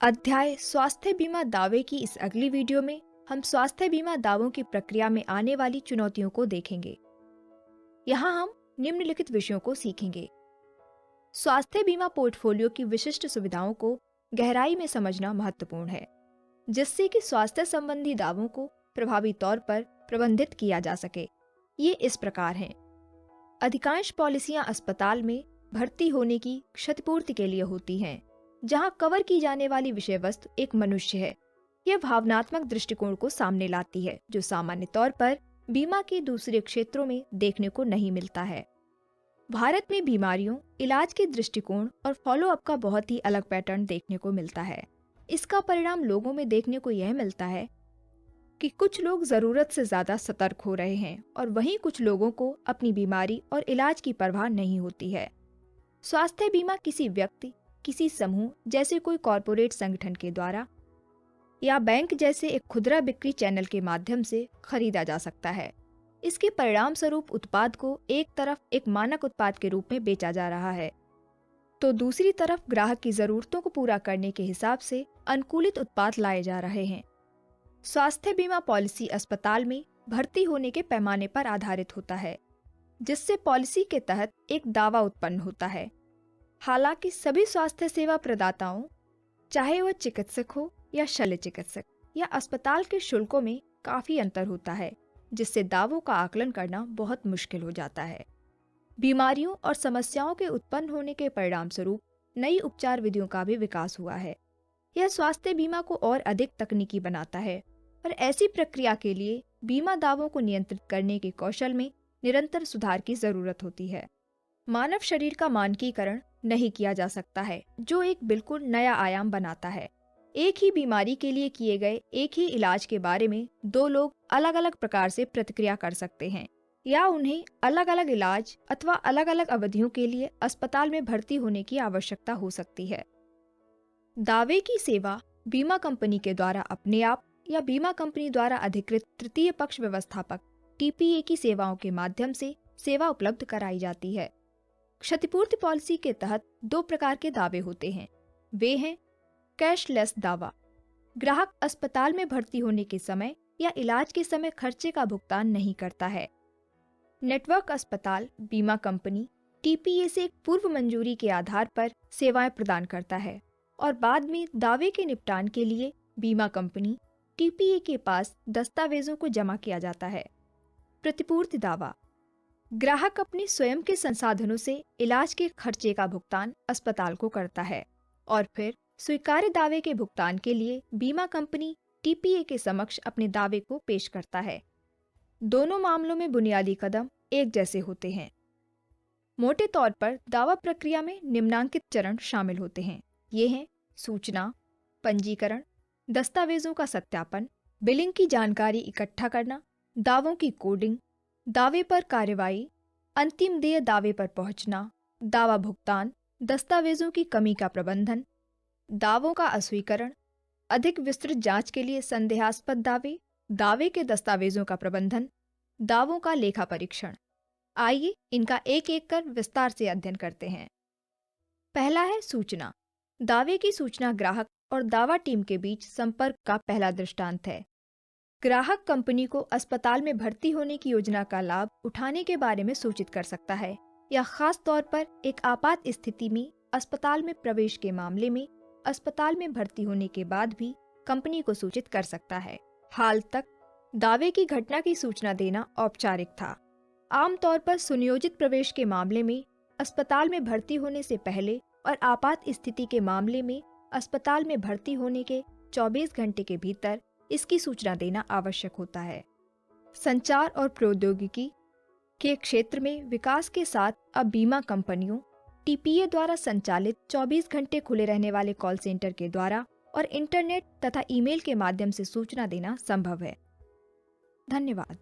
अध्याय स्वास्थ्य बीमा दावे की इस अगली वीडियो में हम स्वास्थ्य बीमा दावों की प्रक्रिया में आने वाली चुनौतियों को देखेंगे। यहाँ हम निम्नलिखित विषयों को सीखेंगे। स्वास्थ्य बीमा पोर्टफोलियो की विशिष्ट सुविधाओं को गहराई में समझना महत्वपूर्ण है, जिससे कि स्वास्थ्य संबंधी दावों को प्रभावी तौर पर प्रबंधित किया जा सके। ये इस प्रकार हैं। अधिकांश पॉलिसियां अस्पताल में भर्ती होने की क्षतिपूर्ति के लिए होती हैं, जहां कवर की जाने वाली विषय वस्तु एक मनुष्य है। यह भावनात्मक दृष्टिकोण को सामने लाती है, जो सामान्य तौर पर बीमा के दूसरे क्षेत्रों में देखने को नहीं मिलता है। भारत में बीमारियों, इलाज के दृष्टिकोण और फॉलोअप का बहुत ही अलग पैटर्न देखने को मिलता है। इसका परिणाम लोगों में देखने को यह मिलता है कि कुछ लोग जरूरत से ज्यादा सतर्क हो रहे हैं और वहीं कुछ लोगों को अपनी बीमारी और इलाज की परवाह नहीं होती है। स्वास्थ्य बीमा किसी व्यक्ति, किसी समूह जैसे कोई कॉरपोरेट संगठन के द्वारा या बैंक जैसे एक खुदरा बिक्री चैनल के माध्यम से खरीदा जा सकता है। इसके परिणाम स्वरूप उत्पाद को एक तरफ एक मानक उत्पाद के रूप में बेचा जा रहा है, तो दूसरी तरफ ग्राहक की जरूरतों को पूरा करने के हिसाब से अनुकूलित उत्पाद लाए जा रहे हैं। स्वास्थ्य बीमा पॉलिसी अस्पताल में भर्ती होने के पैमाने पर आधारित होता है, जिससे पॉलिसी के तहत एक दावा उत्पन्न होता है। हालांकि सभी स्वास्थ्य सेवा प्रदाताओं, चाहे वह चिकित्सक हो या शल्य चिकित्सक, या अस्पताल के शुल्कों में काफी अंतर होता है, जिससे दावों का आकलन करना बहुत मुश्किल हो जाता है। बीमारियों और समस्याओं के उत्पन्न होने के परिणाम स्वरूप नई उपचार विधियों का भी विकास हुआ है। यह स्वास्थ्य बीमा को और अधिक तकनीकी बनाता है और ऐसी प्रक्रिया के लिए बीमा दावों को नियंत्रित करने के कौशल में निरंतर सुधार की जरूरत होती है। मानव शरीर का मानकीकरण नहीं किया जा सकता है, जो एक बिल्कुल नया आयाम बनाता है। एक ही बीमारी के लिए किए गए एक ही इलाज के बारे में दो लोग अलग अलग प्रकार से प्रतिक्रिया कर सकते हैं, या उन्हें अलग अलग इलाज अथवा अलग अलग अवधियों के लिए अस्पताल में भर्ती होने की आवश्यकता हो सकती है। दावे की सेवा बीमा कंपनी के द्वारा अपने आप या बीमा कंपनी द्वारा अधिकृत तृतीय पक्ष व्यवस्थापक (TPA) की सेवाओं के माध्यम से सेवा उपलब्ध कराई जाती है। क्षतिपूर्ति पॉलिसी के तहत दो प्रकार के दावे होते हैं। वे हैं कैशलेस दावा। ग्राहक अस्पताल में भर्ती होने के समय या इलाज के समय खर्चे का भुगतान नहीं करता है। नेटवर्क अस्पताल बीमा कंपनी TPA से एक पूर्व मंजूरी के आधार पर सेवाएं प्रदान करता है और बाद में दावे के निपटान के लिए बीमा कंपनी TPA के पास दस्तावेजों को जमा किया जाता है। प्रतिपूर्ति दावा। ग्राहक अपने स्वयं के संसाधनों से इलाज के खर्चे का भुगतान अस्पताल को करता है और फिर स्वीकार्य दावे के भुगतान के लिए बीमा कंपनी TPA के समक्ष अपने दावे को पेश करता है। दोनों मामलों में बुनियादी कदम एक जैसे होते हैं। मोटे तौर पर दावा प्रक्रिया में निम्नांकित चरण शामिल होते हैं। ये हैं सूचना, पंजीकरण, दस्तावेजों का सत्यापन, बिलिंग की जानकारी इकट्ठा करना, दावों की कोडिंग, दावे पर कार्रवाई, अंतिम देय दावे पर पहुंचना, दावा भुगतान, दस्तावेजों की कमी का प्रबंधन, दावों का अस्वीकरण, अधिक विस्तृत जांच के लिए संदेहास्पद दावे, दावे के दस्तावेजों का प्रबंधन, दावों का लेखा परीक्षण। आइए इनका एक एक कर विस्तार से अध्ययन करते हैं। पहला है सूचना। दावे की सूचना ग्राहक और दावा टीम के बीच संपर्क का पहला दृष्टांत है। ग्राहक कंपनी को अस्पताल में भर्ती होने की योजना का लाभ उठाने के बारे में सूचित कर सकता है, या खास तौर पर एक आपात स्थिति में अस्पताल में प्रवेश के मामले में अस्पताल में भर्ती होने के बाद भी कंपनी को सूचित कर सकता है। हाल तक दावे की घटना की सूचना देना औपचारिक था। आमतौर पर सुनियोजित प्रवेश के मामले में अस्पताल में भर्ती होने से पहले और आपात स्थिति के मामले में अस्पताल में भर्ती होने के 24 घंटे के भीतर इसकी सूचना देना आवश्यक होता है। संचार और प्रौद्योगिकी के क्षेत्र में विकास के साथ अब बीमा कंपनियों TPA द्वारा संचालित 24 घंटे खुले रहने वाले कॉल सेंटर के द्वारा और इंटरनेट तथा ईमेल के माध्यम से सूचना देना संभव है। धन्यवाद।